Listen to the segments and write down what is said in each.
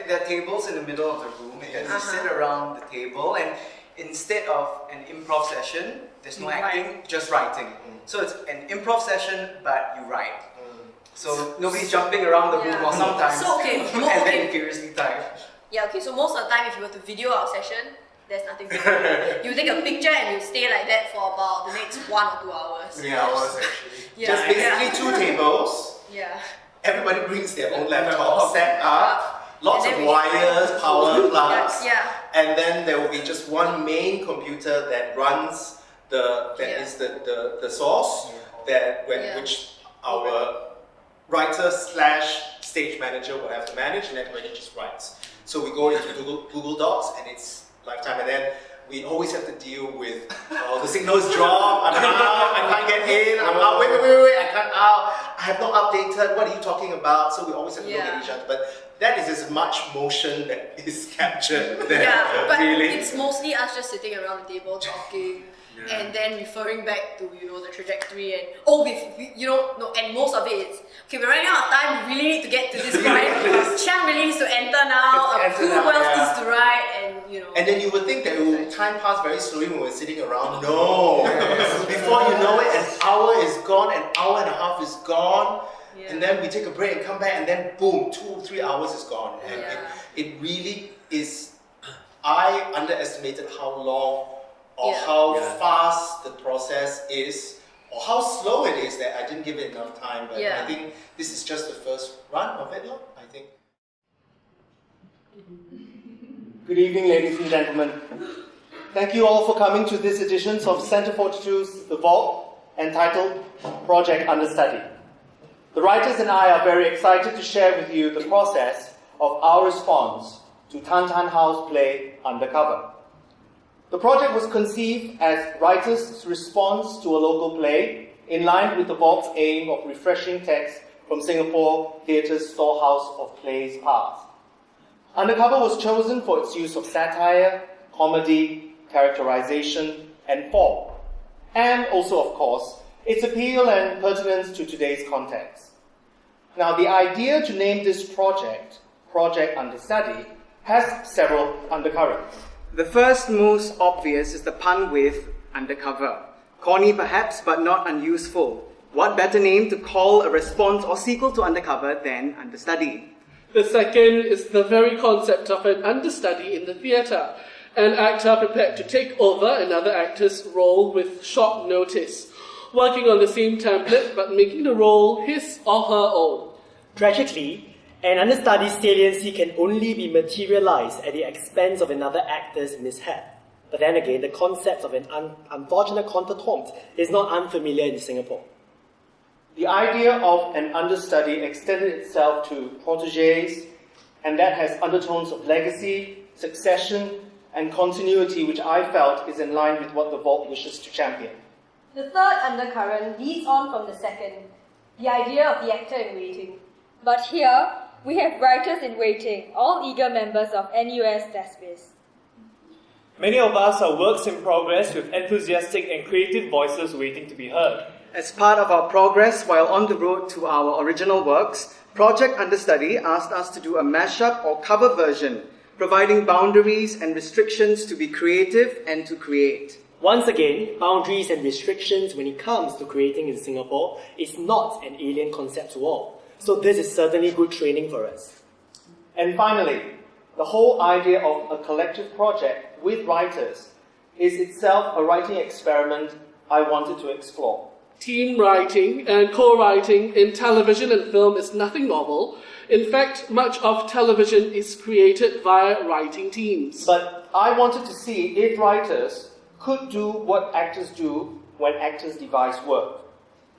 there are tables in the middle of the room, and you sit around the table, and instead of an improv session, there's no acting, just writing. So it's an improv session, but you write. So nobody's jumping around the room, or sometimes, and then furiously type. Yeah, okay, so most of the time if you were to video our session, there's nothing to do. You take a picture and you stay like that for about the next 1 or 2 hours. 3 hours actually. Yeah. Just basically 2 tables. Yeah. Everybody brings their own laptop set up, lots of wires, power plugs, and then there will be just one main computer that runs is the source which our writer / stage manager will have to manage, and everybody just writes. So we go into Google Docs, and it's lifetime, and then we always have to deal with the signals drop, I'm out, I can't get in, I'm out, wait, I can't out, I have not updated, what are you talking about? So we always have to look at each other, but that is as much motion that is captured there. Yeah, but it's mostly us just sitting around the table talking, and then referring back to the trajectory, and and most of it is okay. We're running out of time. We really need to get to this point. Cham really needs to enter now. Who else needs to write? And And then you would think that time passed very slowly when we're sitting around. No, before you know it, an hour is gone. An hour and a half is gone. And then we take a break and come back, and then boom, 2 or 3 hours is gone. And it really is. I underestimated how long or how fast the process is, or how slow it is that I didn't give it enough time. But I think this is just the first run of it, I think. Good evening, ladies and gentlemen. Thank you all for coming to this edition of Centre 42's The Vault, entitled Project Understudy. The writers and I are very excited to share with you the process of our response to Tan Tarn's play Undercover. The project was conceived as writers' response to a local play, in line with the Vault's aim of refreshing text from Singapore theatre's storehouse of plays past. Undercover was chosen for its use of satire, comedy, characterization, and form, and also, of course, its appeal and pertinence to today's context. Now, the idea to name this project, Project Understudy, has several undercurrents. The first, most obvious, is the pun with undercover. Corny perhaps, but not unuseful. What better name to call a response or sequel to Undercover than Understudy? The second is the very concept of an understudy in the theatre, an actor prepared to take over another actor's role with short notice, working on the same template but making the role his or her own. Tragically, an understudy's saliency can only be materialized at the expense of another actor's mishap. But then again, the concept of an unfortunate contretemps is not unfamiliar in Singapore. The idea of an understudy extended itself to protégés, and that has undertones of legacy, succession, and continuity, which I felt is in line with what the Vault wishes to champion. The third undercurrent leads on from the second, the idea of the actor in waiting. But here, we have writers in waiting, all eager members of NUS Thespis. Many of us are works in progress with enthusiastic and creative voices waiting to be heard. As part of our progress while on the road to our original works, Project Understudy asked us to do a mashup or cover version, providing boundaries and restrictions to be creative and to create. Once again, boundaries and restrictions when it comes to creating in Singapore is not an alien concept to all. So this is certainly good training for us. And finally, the whole idea of a collective project with writers is itself a writing experiment I wanted to explore. Team writing and co-writing in television and film is nothing novel. In fact, much of television is created via writing teams. But I wanted to see if writers could do what actors do when actors devise work.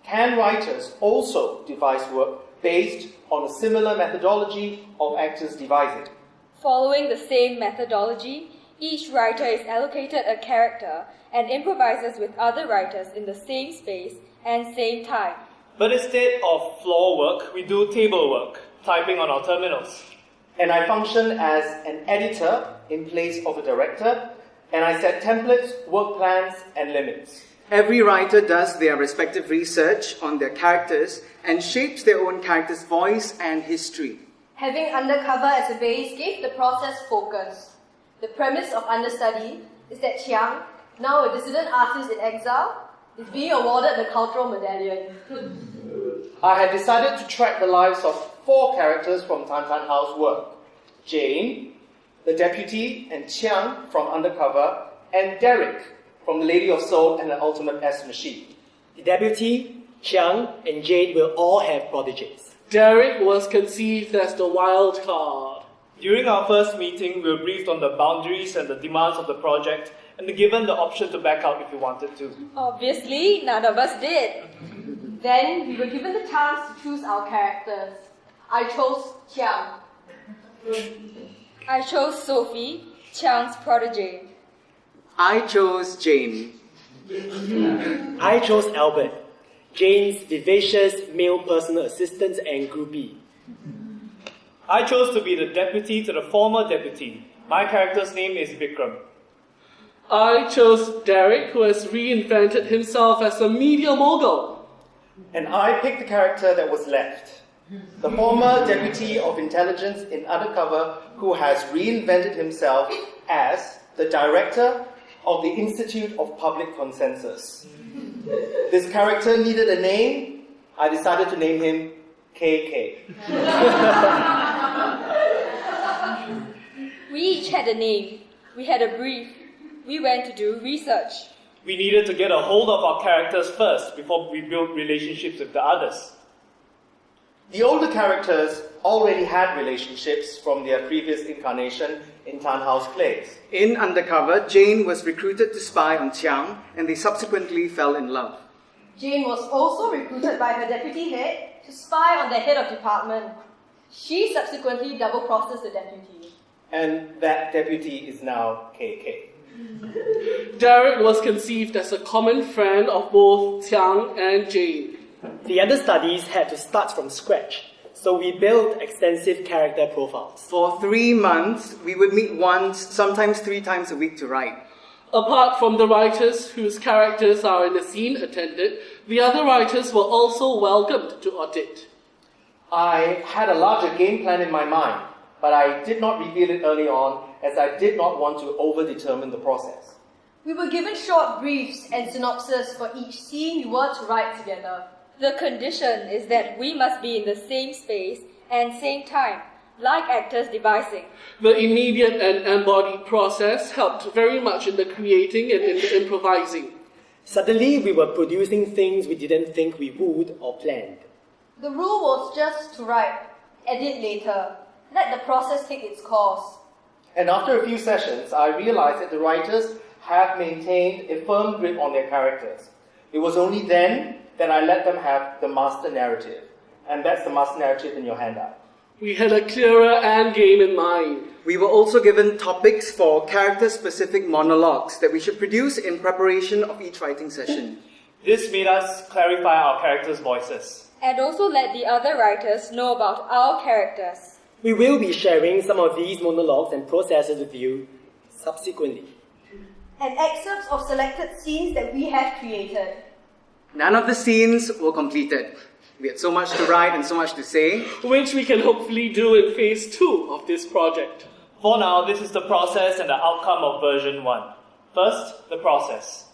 Can writers also devise work based on a similar methodology of actors devising? Following the same methodology, each writer is allocated a character and improvises with other writers in the same space and same time. But instead of floor work, we do table work, typing on our terminals. And I function as an editor in place of a director, and I set templates, work plans, and limits. Every writer does their respective research on their characters and shapes their own character's voice and history. Having Undercover as a base gave the process focus. The premise of Understudy is that Chiang, now a dissident artist in exile, is being awarded the Cultural Medallion. I had decided to track the lives of 4 characters from Tan Tarn House work. Jane, the deputy, and Chiang from Undercover, and Derek from The Lady of Soul and the Ultimate S Machine. The deputy, Chiang, and Jade will all have prodigies. Derek was conceived as the wild card. During our first meeting, we were briefed on the boundaries and the demands of the project and given the option to back out if we wanted to. Obviously, none of us did. Then we were given the chance to choose our characters. I chose Chiang. I chose Sophie, Chiang's protege. I chose Jane. I chose Albert, Jane's vivacious male personal assistant and groupie. I chose to be the deputy to the former deputy. My character's name is Vikram. I chose Derek, who has reinvented himself as a media mogul. And I picked the character that was left. The former Deputy of Intelligence in Undercover, who has reinvented himself as the Director of the Institute of Public Consensus. This character needed a name. I decided to name him KK. We each had a name. We had a brief. We went to do research. We needed to get a hold of our characters first before we built relationships with the others. The older characters already had relationships from their previous incarnation in Tan House plays. In Undercover, Jane was recruited to spy on Chiang, and they subsequently fell in love. Jane was also recruited by her deputy head to spy on the head of department. She subsequently double-crosses the deputy. And that deputy is now KK. Derek was conceived as a common friend of both Chiang and Jane. The understudies had to start from scratch, so we built extensive character profiles. For 3 months, we would meet once, sometimes 3 times a week to write. Apart from the writers whose characters are in the scene attended, the other writers were also welcomed to audit. I had a larger game plan in my mind, but I did not reveal it early on as I did not want to over-determine the process. We were given short briefs and synopses for each scene we were to write together. The condition is that we must be in the same space and same time, like actors devising. The immediate and embodied process helped very much in the creating and in the improvising. Suddenly, we were producing things we didn't think we would or planned. The rule was just to write, edit later, let the process take its course. And after a few sessions, I realized that the writers have maintained a firm grip on their characters. It was only then that I let them have the master narrative. And that's the master narrative in your handout. We had a clearer end game in mind. We were also given topics for character-specific monologues that we should produce in preparation of each writing session. This made us clarify our characters' voices. And also let the other writers know about our characters. We will be sharing some of these monologues and processes with you subsequently. And excerpts of selected scenes that we have created. None of the scenes were completed. We had so much to write and so much to say, which we can hopefully do in phase 2 of this project. For now, this is the process and the outcome of version 1. First, the process.